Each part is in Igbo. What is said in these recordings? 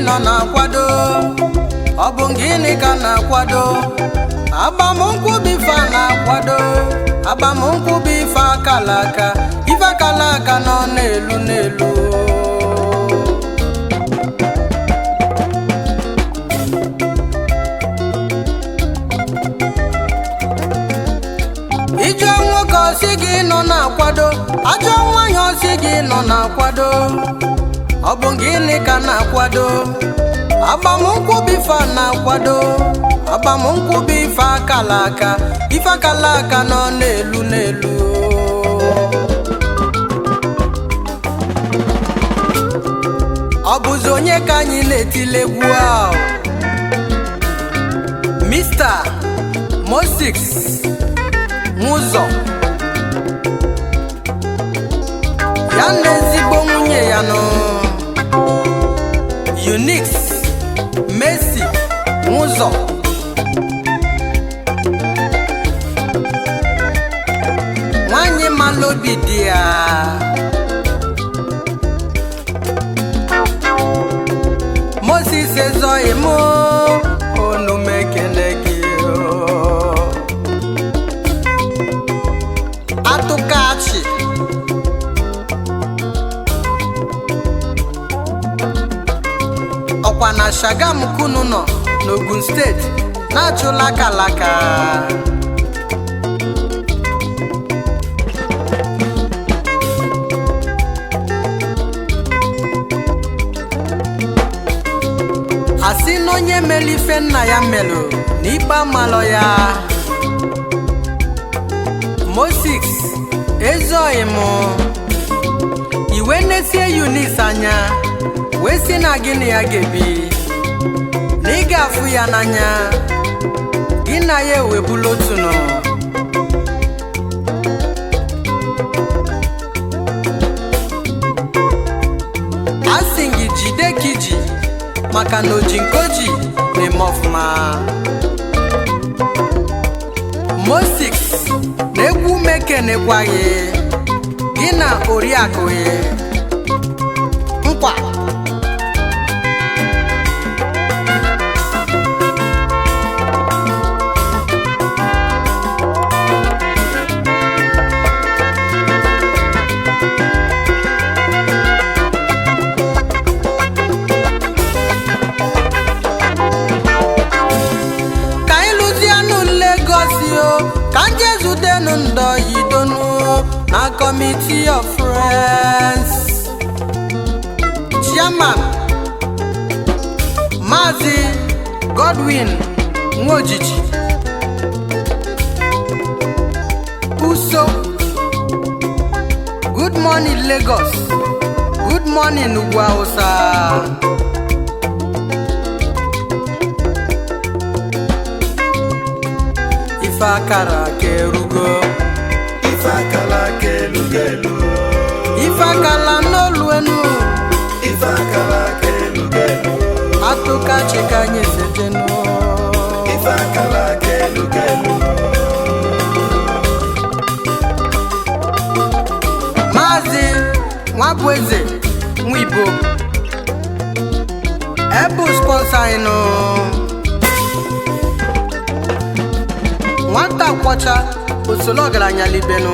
nọ na-akwado ọ bụ gịnị ka na-akwado agbamnkwụ bụ ife a na-akwado agbamnkwụ bụ ife akalaka nọ n'elu n'elu ijọ nwoke osi gị nọ na-akwado ajọ nwanyị osi gị nọ na-akwado ọ bụ gịnị ka na-akwado agbamnkwụ bụ ife a na-akwado agbamnkwụ bụ ife akalaka nọ n'elu n'elu ọ bụzi onye ka anyị na-etile egwu ahụ Mr. Mosix Nwụzọ ya na ezigbo nwunye ya nọ Eunice Mercy Nwụzọ nwanyị malobi dị ya Moses ezoghị m onu m ekele gị atụkachi ọkwa na Shagam kunu nọ n'Ogun steeti na-achụla kalaka asị na onye mere ife nna ya melụ n'ikpe amalọ ya Mosix ezoghị m iwe nesie Eunice anya wee sị na gịnị ya ga-ebi na ị ga-afụ ya n'anya gị na ya ewebula otu nọ asị gị jide ka iji maka na oji nke oji na-eme ọfụma Mosix na-egwu mekenekwaghị gị na oriakụ ya nkwa na committee of friends chairman Mazi Godwin Nwojiji Uso good morning Lagos good morning Ugwu Hausa Ifakara kerugo Ifakala kelugelu Ifakala n'oluenu Ifakala kelugelu Atuka chikanye sejenu Ifakala kelugelu Mazi Nwabweze Nwibo Ebu sponsor ino Nwata kwacha osolo ọgaranya libenu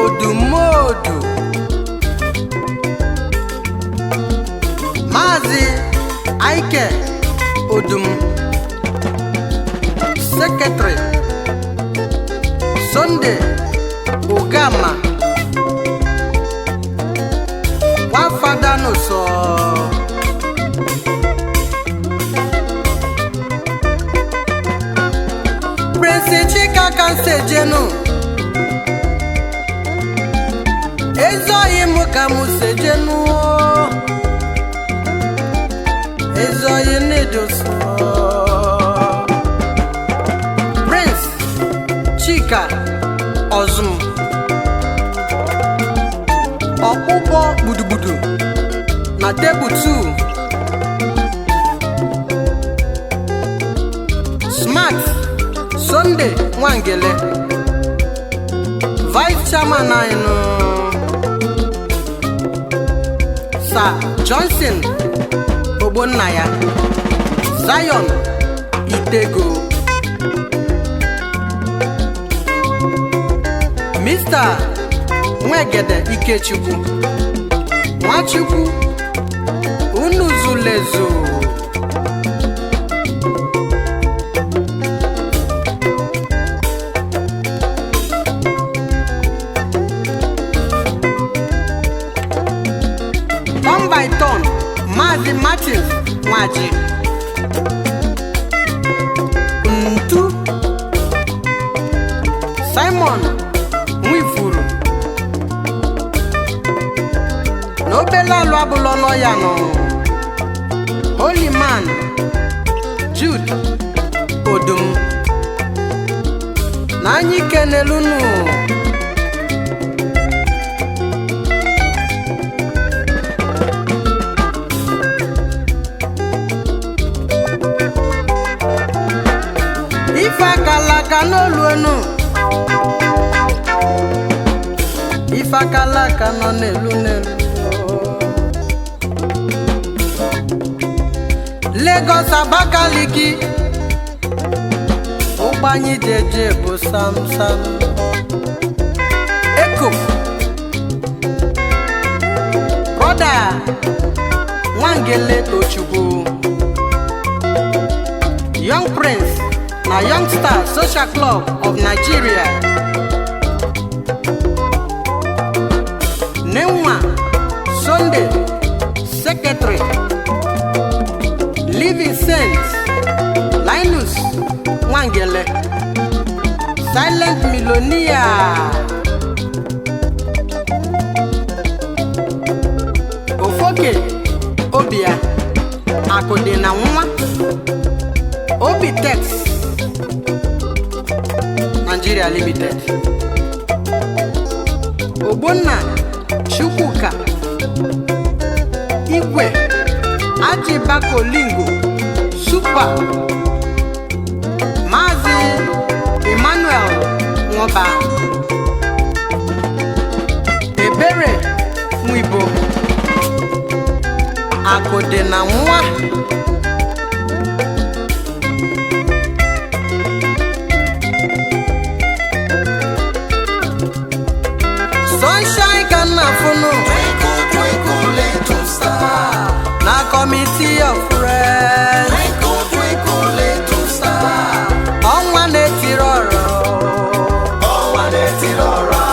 odumodu Mazi Aike Odum Secretary Sunday Ogama Wafada Noso Chika kan sejenu ezoghị m ka m sejenu ezoghị nedoso Prince Chika Ozum ọkpụkpọ gbudugburu na tebụl 2 Smart Sunday Nwangele Vice Chairman anyị Sir Johnson Ogbonnaya, Zion Itego, Mr. Nwegede Ikechukwu, Nwachukwu Unuzulezu, Turn by turn, Mazi Martins Nwaji, Ntu Simon Nwifuru, n'obele alụ abụlọ nọ ya nọ, Holy Man Jude Odum, na anyị kenelunu ife akalaka n'oluenu, ife akalaka nọ n'elu n'elu. Lagos Abakaliki, ụgbanyị jeje bụ sam sam. Eko Brother Nwangele Tochukwu, Young Prince na Young Star Social Club of Nigeria, Nenwa Sunday Secretary, Living Saints Linus Nwangele, Silent Millionaire, Ofoke Obia Akode na nwa Obitex Nigeria Limited, Ogbonna Chukwuka Igwe Ajibakolingo Super, Mazi Emmanuel Nwoba, Ebere Mwibo Akode na nwa, Sunshine Kanafunu, Twinkle, twinkle, little star. na Committee of Friends, Twinkle, twinkle, little star. ọnwa na-etiri ọrụ, Ọnwa na-etiri ọra.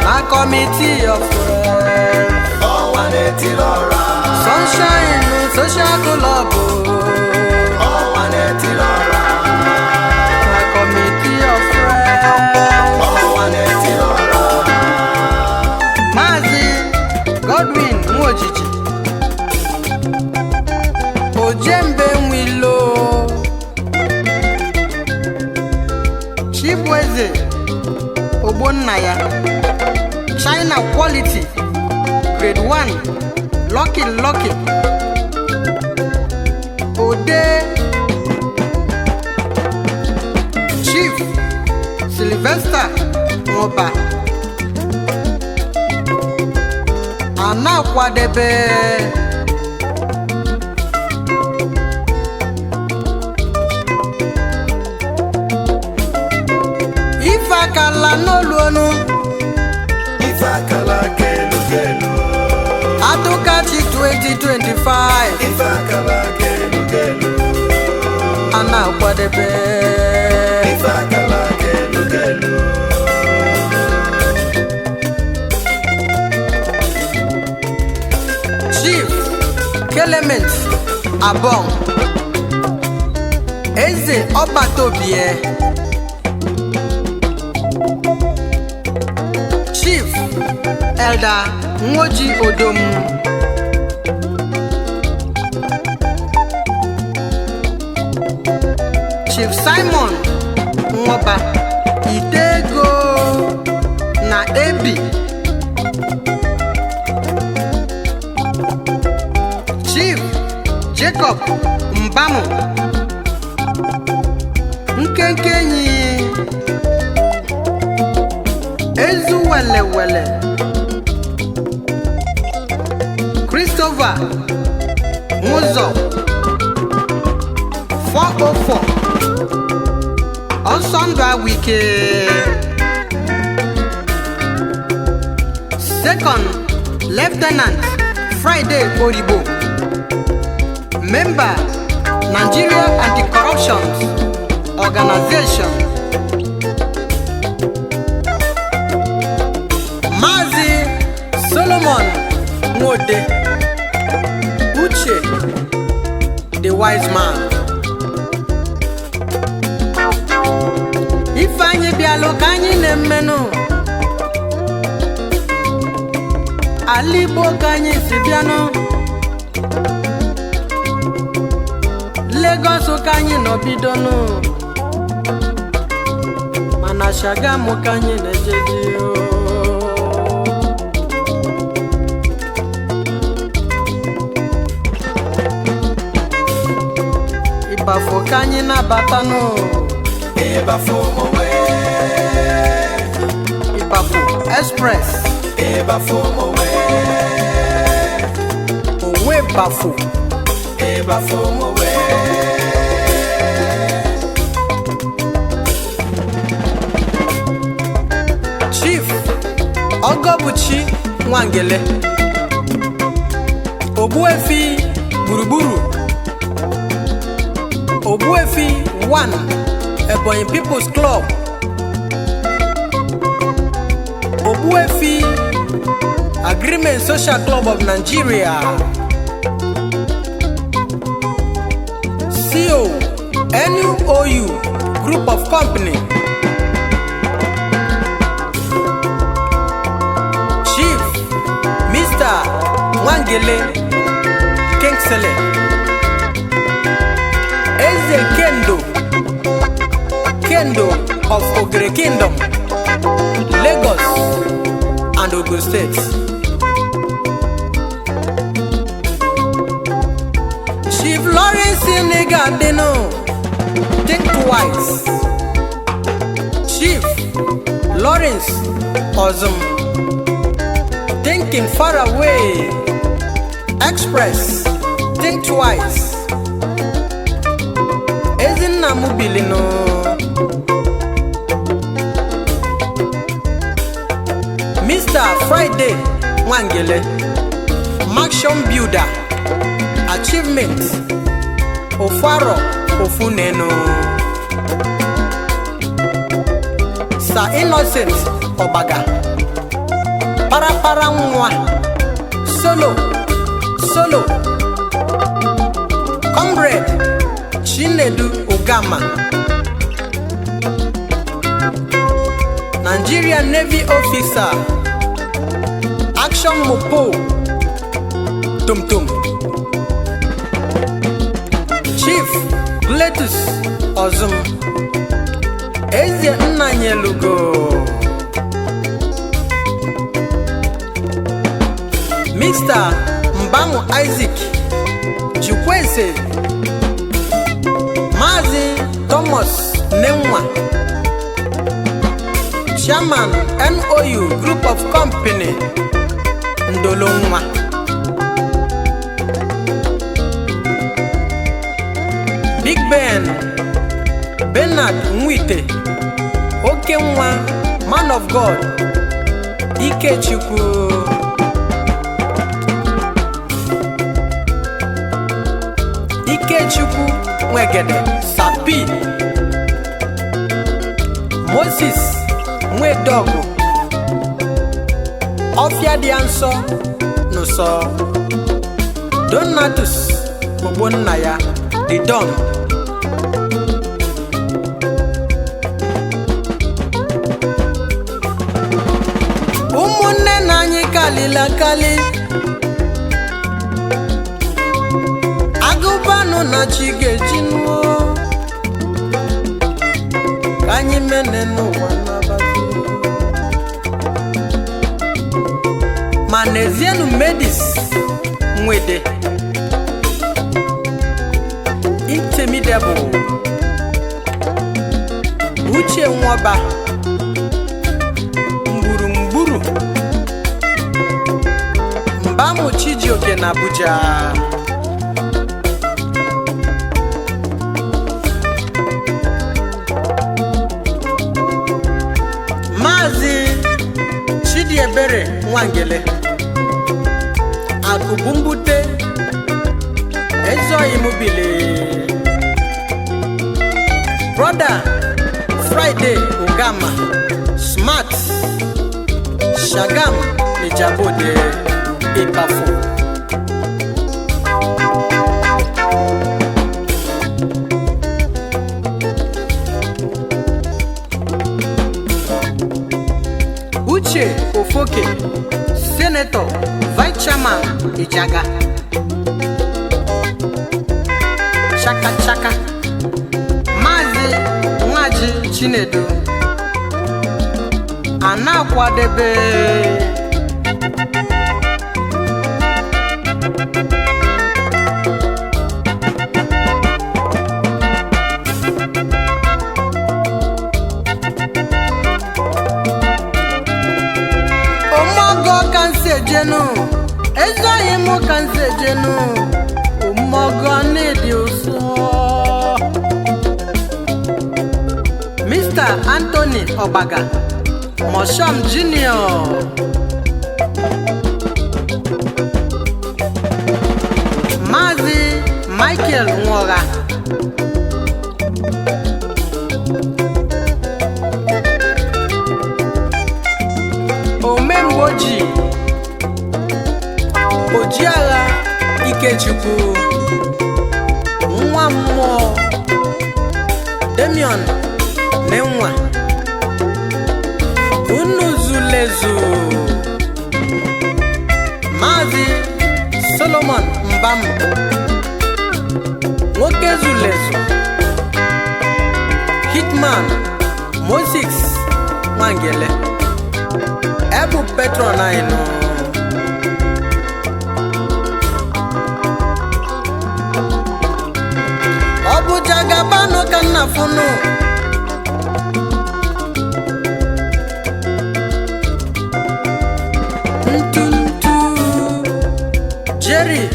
na Committee of Friends, Ọnwa na-etiri ọra. Sunshine Social Club, Ọnwa na-etiri ọra. na Committee of Friends, Ọnwa na-etiri ọra. Maazị Godwin Nwojiji, Ojembe Nwilo, Chibueze Ogbonnaya, China Quality Grade 1, Lucky Lucky, Ode Chief Sylvester Nwoba, Anakwadebe ife akala n'oluonu, Ife akalaka elu gelu. Atụkachi 2025, Ife akalaka elu gelu. Anakwadebe Ife akalaka elu gelu. Chief Clement Abong, Eze Ọbatobie, Chief Elder Nwoji Odom, Chief Simon Nwoba Itego na Ebi, Chief Jacob Mbamu Nkenkenyi, Ezu Wele Wele, Alva Muzo 404 Osondwa Wike. Second Lieutenant Friday Oribo, member Nigeria Anti-Corruption Organization. Mazi Solomon Nwode Uche the wise man. Ifeanyi bialo kanyi nemeno Alibo kanyi sibiano Lagos kanyi no bidono Mana Shagamu kanyi nejedio. Ibafo kanyi na batano Ibafo mowe. Ibafo Express Ibafo mowe. Owe Bafo Ibafo mowe. Chief Ogobuchi Nwangele Obuefi Gburugburu Obuefi 1 Ebonyi People's Club Obuefi Agreement Social Club of Nigeria CO NUOU Group of Company Chief Mr. Nwangele Kingsley Eze Kendo of Ogre Kingdom, Lagos and Ogun State. Chief Lawrence Negadeno, think twice. Chief Lawrence Ozum, thinking far away. Express, think twice. Ezinna Mubilino. Mr. Friday Nwangele, Maction Builder, Achievement, Ofaro Ofuneno, Sir Innocent Obaga, Parapara Nwa, Solo, Comrade Chinedu Ogama, Nigerian Navy Officer, Action Mopo, Tum, Chief Gletus Ozum, Eze Nnanyelugo, Mr. Mbangu Isaac Chukwese, Mazi Thomas Nemwa, Chairman NOU Group of Company Ndolongwa, Big Ben Bernard Nwite Okenwa, Man of God Ikechukwu, Nwegede Sapi, Moses Nwedogu, Ofia Dianso Nuso, Donatus Obonnaya The Don, Umunne nanyi kalila kali Agubano na chigejinu Kanyi menenu wanabazi Manezienu Medis Mwede Intimidable Uche Nwaba Mburu Mbam Mbamu Chijioke na Abuja. Mazi Chidiebere Nwangele Akubumbute Ezoyi Mobile Brother Friday Ugama Smart Shagam Nijabode Ibafo Uche Ofoke Senator Vice Chairman Ijaga Chaka Chaka Mazi Nwaji Chinedu Anakwadebe Omogo Kansejenu Ezoyi Mo Kansejenu Omogo Nedi Oso Mr. Anthony Obaga Mosham Junior Mazi Michael Nwora Omemboji Ojiara Ikechukwu Nwa mmụọ Damian Nenwa Unuzulezu Mazi Solomon Mbamu Nwoke Zulezu Hitman Mosix Nwangele Ebu Petronaino Obu Jagabano Kanafunu Jerry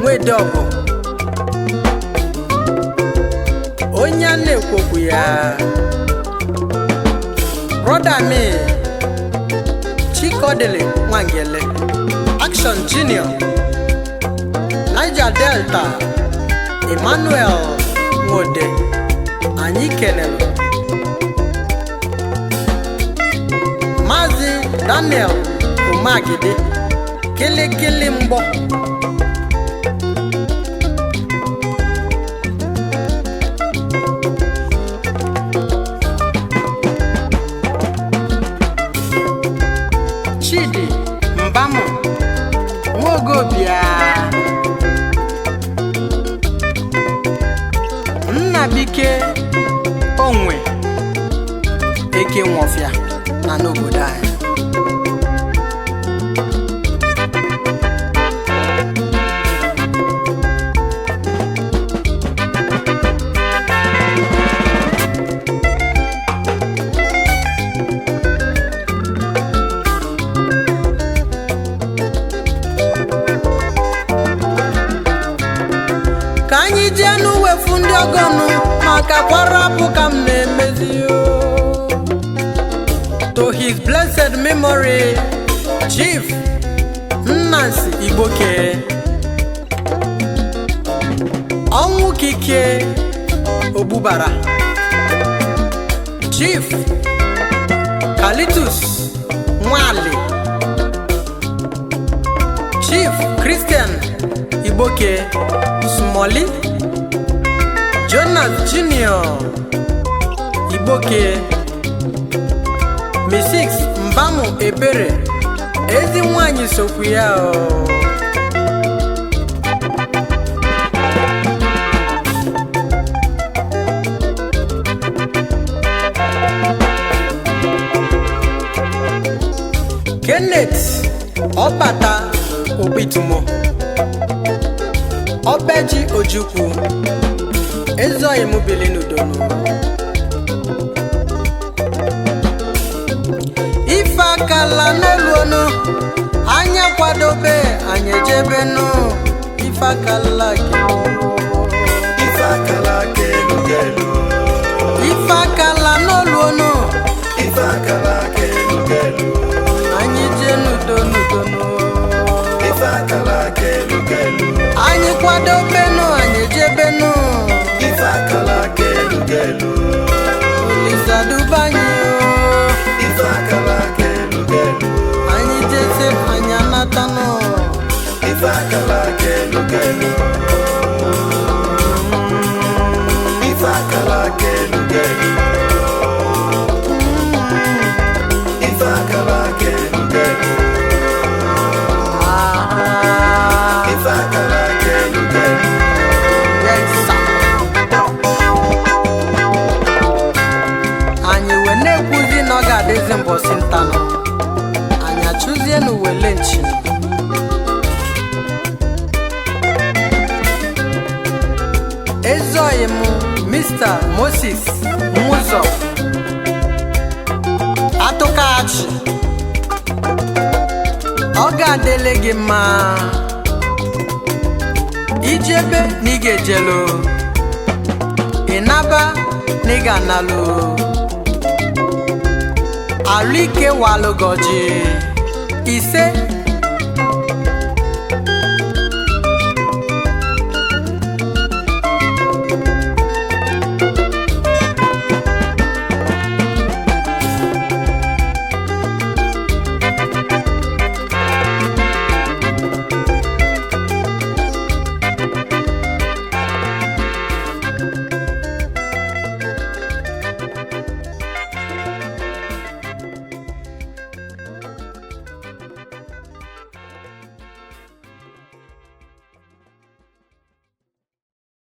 Nwedogo Onya na-ekwokwu ya Brother me Chikodele Nwangele Action Junior Niger Delta Emmanuel Nwode anyị kenelu Mazi Daniel Umagide Kili Mbo Chidi Mbamu Nwogobia Nnabike Onwe Eke Nwofia na n'obodo anyị ka anyị jee n'uwefu ndị ọgọnụ maka kwarapụ ka m na-emezi to his blessed memory Chief Nnansi Igboke ọnwụ kike Ogbubara Chief Kalitus Nwali Chief Christian Igboke Smoli Jonas Junior Igboke Mrs. Mbamu Ebere ezi nwanyị sokwu ya Kenneth Obata Obitumo Obeji Ojukwu Ezoyi Mobile n'Udonu Ifa akala n'oluonu anya kwadobe anyị ejebenu ife akala gelu ife akala gelu gelu ife akala n'oluonu ife akala gelu gelu anyị je n'udo n'udo ife akala gelu gelu anyị kwadobenu anyị ejebenu ife akala gelu gelu Olisa dubanye ife akala gelu gelu anyị jese anyị anatano ife akala gelu gelu ife akala gelu gelu ife akala gelu gelu ife akala gelu gelu anyị wee na-ekwuzi na ọ ga-adịzi mbọsị ntanụ anyị achụzie n'uwele nchi ezoghị m Mr. Moses Nwụzọ Atụkaghachi ọ ga-adịle gị mma ijebe na ị ga-ejelu ịnaba na ị ga-analụ alụike walụgoji ise